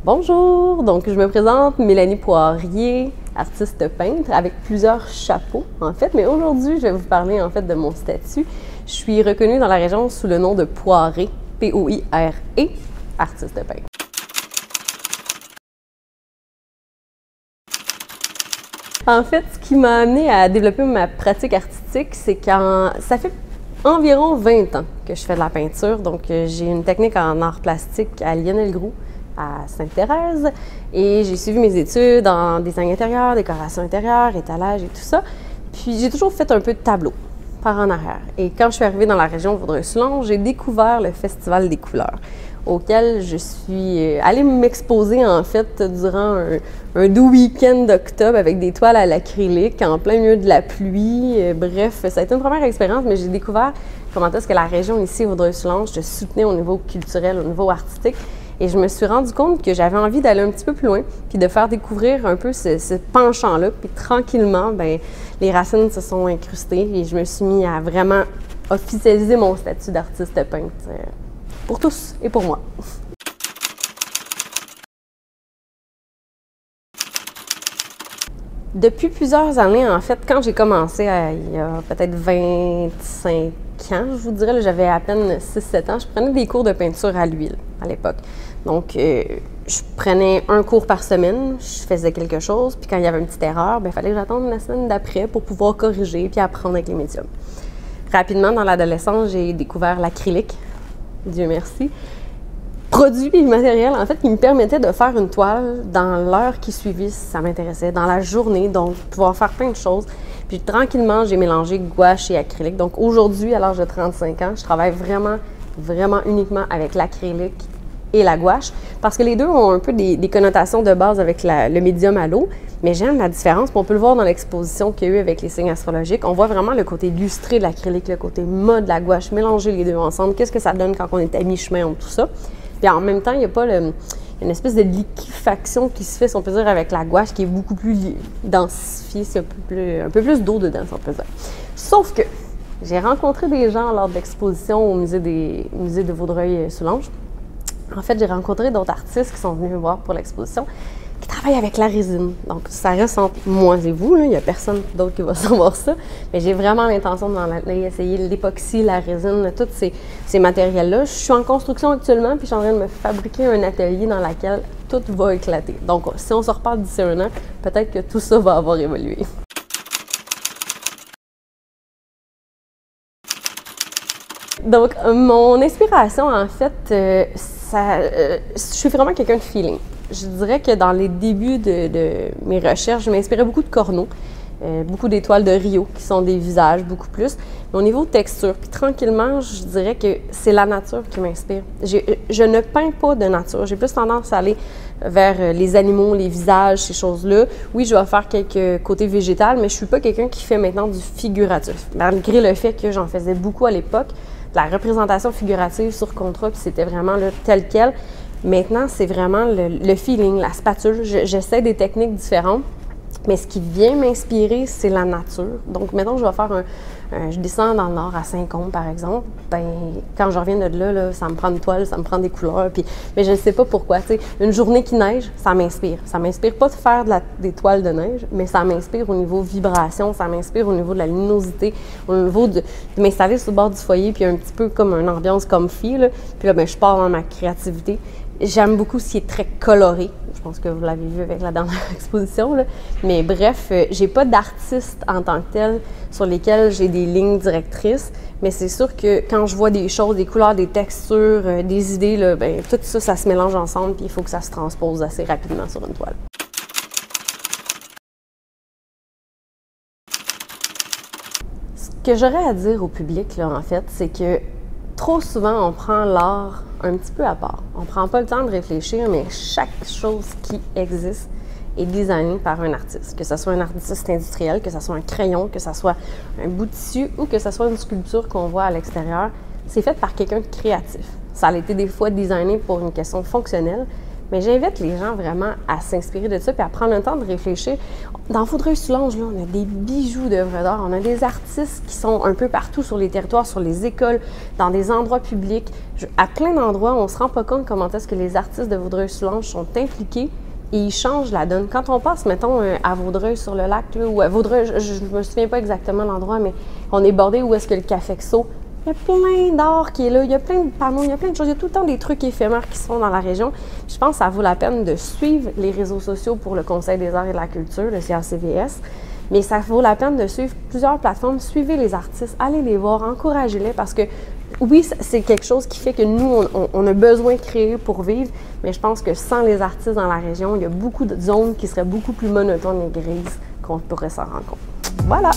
Bonjour! Donc, je me présente, Mélanie Poirier, artiste peintre avec plusieurs chapeaux, en fait. Mais aujourd'hui, je vais vous parler, en fait, de mon statut. Je suis reconnue dans la région sous le nom de Poiré, P-O-I-R-E, artiste peintre. En fait, ce qui m'a amené à développer ma pratique artistique, c'est quand ça fait environ 20 ans que je fais de la peinture. Donc, j'ai une technique en art plastique à Lionel-Groulx, à Sainte-Thérèse, et j'ai suivi mes études en design intérieur, décoration intérieure, étalage et tout ça. Puis j'ai toujours fait un peu de tableau par en arrière. Et quand je suis arrivée dans la région de Vaudreuil-Soulanges, j'ai découvert le Festival des couleurs, auquel je suis allée m'exposer en fait durant un doux week-end d'octobre avec des toiles à l'acrylique en plein milieu de la pluie. Bref, ça a été une première expérience, mais j'ai découvert comment est-ce que la région ici, Vaudreuil-Soulanges, je soutenais au niveau culturel, au niveau artistique. Et je me suis rendu compte que j'avais envie d'aller un petit peu plus loin, puis de faire découvrir un peu ce penchant-là. Puis tranquillement, bien, les racines se sont incrustées et je me suis mis à vraiment officialiser mon statut d'artiste peintre pour tous et pour moi. Depuis plusieurs années, en fait, quand j'ai commencé il y a peut-être 25 ans, je vous dirais, j'avais à peine 6-7 ans, je prenais des cours de peinture à l'huile à l'époque. Donc, je prenais un cours par semaine, je faisais quelque chose, puis quand il y avait une petite erreur, il fallait que j'attende la semaine d'après pour pouvoir corriger puis apprendre avec les médiums. Rapidement, dans l'adolescence, j'ai découvert l'acrylique, Dieu merci. Produit immatériel, en fait, qui me permettait de faire une toile dans l'heure qui suivit, si ça m'intéressait, dans la journée, donc pouvoir faire plein de choses. Puis tranquillement, j'ai mélangé gouache et acrylique. Donc aujourd'hui, à l'âge de 35 ans, je travaille vraiment uniquement avec l'acrylique et la gouache, parce que les deux ont un peu des connotations de base avec le médium à l'eau, mais j'aime la différence. Puis on peut le voir dans l'exposition qu'il y a eu avec les signes astrologiques. On voit vraiment le côté lustré de l'acrylique, le côté mode de la gouache, mélanger les deux ensemble. Qu'est-ce que ça donne quand on est à mi-chemin entre tout ça? Puis en même temps, il n'y a pas une espèce de liquéfaction qui se fait, si on peut dire, avec la gouache, qui est beaucoup plus densifiée, c'est un peu plus d'eau dedans, si on peut dire. Sauf que j'ai rencontré des gens lors de l'exposition au musée de Vaudreuil-Soulanges. En fait, j'ai rencontré d'autres artistes qui sont venus me voir pour l'exposition, qui travaillent avec la résine. Donc, ça reste entre moi et vous, là. Il n'y a personne d'autre qui va savoir ça. Mais j'ai vraiment l'intention d'aller essayer l'époxy, la résine, tous ces matériels-là. Je suis en construction actuellement, puis je suis en train de me fabriquer un atelier dans lequel tout va éclater. Donc, si on se reparle d'ici un an, peut-être que tout ça va avoir évolué. Donc, mon inspiration, en fait, je suis vraiment quelqu'un de feeling. Je dirais que dans les débuts de mes recherches, je m'inspirais beaucoup de Corneau, beaucoup d'étoiles de Rio, qui sont des visages, beaucoup plus. Mais au niveau de texture, puis tranquillement, je dirais que c'est la nature qui m'inspire. Je ne peins pas de nature. J'ai plus tendance à aller vers les animaux, les visages, ces choses-là. Oui, je vais faire quelques côtés végétal, mais je suis pas quelqu'un qui fait maintenant du figuratif. Malgré le fait que j'en faisais beaucoup à l'époque, la représentation figurative sur contrat, puis c'était vraiment là, tel quel. Maintenant, c'est vraiment le feeling, la spatule. J'essaie des techniques différentes, mais ce qui vient m'inspirer, c'est la nature. Donc, mettons, je vais faire je descends dans le nord à Saint-Côme, par exemple. Ben, quand je reviens de là, ça me prend une toile, ça me prend des couleurs. Mais je ne sais pas pourquoi. T'sais, une journée qui neige, ça m'inspire. Ça m'inspire pas de faire des toiles de neige, mais ça m'inspire au niveau vibration, ça m'inspire au niveau de la luminosité, au niveau de m'installer sur le bord du foyer, puis un petit peu comme une ambiance comfy. Là. Puis là, ben, je pars dans ma créativité. J'aime beaucoup ce qui est très coloré. Je pense que vous l'avez vu avec la dernière exposition. Là. Mais bref, j'ai pas d'artiste en tant que tel sur lesquels j'ai des lignes directrices. Mais c'est sûr que quand je vois des choses, des couleurs, des textures, des idées, là, ben, tout ça, ça se mélange ensemble. Puis il faut que ça se transpose assez rapidement sur une toile. Ce que j'aurais à dire au public, là, en fait, c'est que trop souvent, on prend l'art un petit peu à part. On ne prend pas le temps de réfléchir, mais chaque chose qui existe est designée par un artiste. Que ce soit un artiste industriel, que ce soit un crayon, que ce soit un bout de tissu ou que ce soit une sculpture qu'on voit à l'extérieur, c'est fait par quelqu'un de créatif. Ça a été des fois designé pour une question fonctionnelle, Mais j'invite les gens vraiment à s'inspirer de ça puis à prendre le temps de réfléchir. Dans Vaudreuil-Soulanges, là, on a des bijoux d'œuvres d'art. On a des artistes qui sont un peu partout sur les territoires, sur les écoles, dans des endroits publics. À plein d'endroits, on ne se rend pas compte comment est-ce que les artistes de Vaudreuil-Soulanges sont impliqués et ils changent la donne. Quand on passe, mettons, à Vaudreuil-sur-le-Lac, là, ou à Vaudreuil, je ne me souviens pas exactement l'endroit, mais on est bordé où est-ce que le Cafexo. Il y a plein d'art qui est là, il y a plein de panneaux, il y a plein de choses. Il y a tout le temps des trucs éphémères qui se font dans la région. Je pense que ça vaut la peine de suivre les réseaux sociaux pour le Conseil des arts et de la culture, le CACVS. Mais ça vaut la peine de suivre plusieurs plateformes. Suivez les artistes, allez les voir, encouragez-les parce que oui, c'est quelque chose qui fait que nous, on a besoin de créer pour vivre, mais je pense que sans les artistes dans la région, il y a beaucoup de zones qui seraient beaucoup plus monotones et grises qu'on pourrait s'en rendre compte. Voilà!